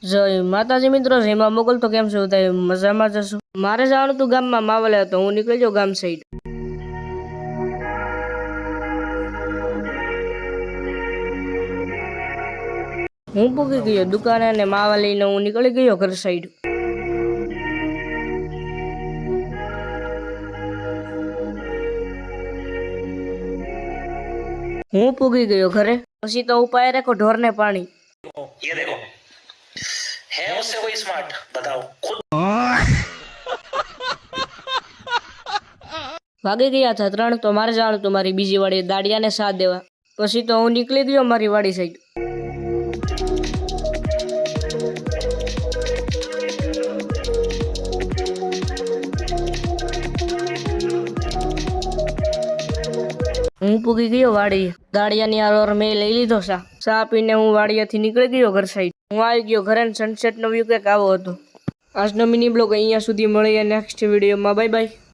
જય માતાજી મિત્રો, જેમાં મોકલ તો કેમ છો? બધા મજામાં જશો? મારે જવાનું તું ગામમાં માવલે હતો, હું નીકળી જાઉં ગામ સાઈડ. હું પૂગી ગયો દુકાને અને માવા લઈને હું નીકળી ગયો ઘર સાઈડ. હું પૂગી ગયો ઘરે, પછી તો ઉપાય રાખો ઢોરને પાણી. ये देखो है उससे कोई स्मार्ट बताओ खुद વાગી ગયા હતા 3 તો મારે જવાનું હતું મારી બીજી વાડી દાડિયાને સાથ દેવા. પછી તો હું નીકળી ગયો મારી વાડી સાઈડ. હું પૂગી ગયો વાડી. દાડિયાની આરોર મેં લઈ લીધો ચા પીને હું વાડિયાથી નીકળી ગયો ઘર સાઈડ. હું આવી ગયો ઘરે. સનસેટ નો વ્યૂ કંઈક આવો હતો. આજનો મિની બ્લોગ અહીંયા સુધી. મળીએ નેક્સ્ટ વિડીયોમાં. Bye bye.